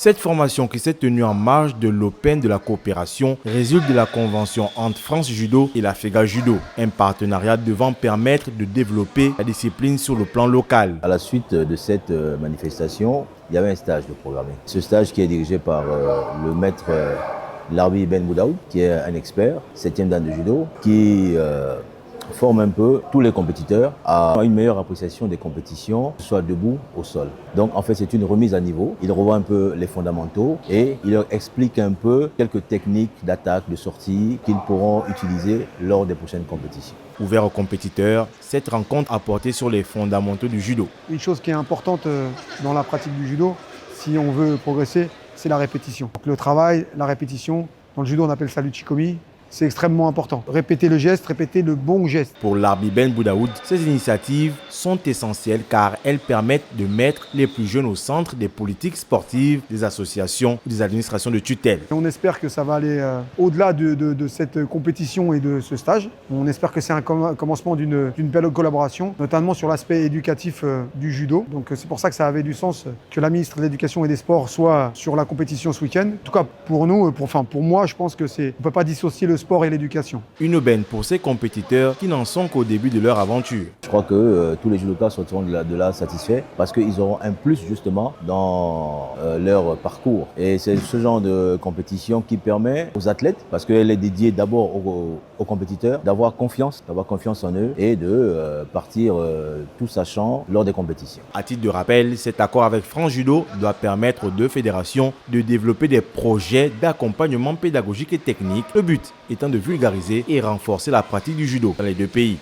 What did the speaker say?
Cette formation qui s'est tenue en marge de l'Open de la coopération résulte de la convention entre France Judo et la FEGA Judo, un partenariat devant permettre de développer la discipline sur le plan local. À la suite de cette manifestation, il y avait un stage de programmé. Ce stage qui est dirigé par le maître Larbi Ben Boudaoud, qui est un expert, 7e dan de judo, qui forme un peu tous les compétiteurs à une meilleure appréciation des compétitions, soit debout au sol. Donc en fait c'est une remise à niveau, il revoit un peu les fondamentaux et il leur explique un peu quelques techniques d'attaque, de sortie qu'ils pourront utiliser lors des prochaines compétitions. Ouvert aux compétiteurs, cette rencontre a porté sur les fondamentaux du judo. Une chose qui est importante dans la pratique du judo, si on veut progresser, c'est la répétition. Donc le travail, la répétition, dans le judo on appelle ça l'uchikomi. C'est extrêmement important. Répéter le geste, répéter le bon geste. Pour Larbi Ben Boudaoud, ces initiatives sont essentielles car elles permettent de mettre les plus jeunes au centre des politiques sportives, des associations ou des administrations de tutelle. On espère que ça va aller au-delà de cette compétition et de ce stage. On espère que c'est un commencement d'une belle collaboration, notamment sur l'aspect éducatif du judo. Donc c'est pour ça que ça avait du sens que la ministre de l'Éducation et des Sports soit sur la compétition ce week-end. En tout cas pour nous, pour moi, je pense que on ne peut pas dissocier le sport et l'éducation. Une aubaine pour ces compétiteurs qui n'en sont qu'au début de leur aventure. Je crois que tous les judokas sortiront de là satisfaits parce qu'ils auront un plus justement dans leur parcours. Et c'est ce genre de compétition qui permet aux athlètes, parce qu'elle est dédiée d'abord aux compétiteurs, d'avoir confiance en eux et de partir tout sachant lors des compétitions. À titre de rappel, cet accord avec France Judo doit permettre aux deux fédérations de développer des projets d'accompagnement pédagogique et technique. Le but étant de vulgariser et renforcer la pratique du judo dans les deux pays.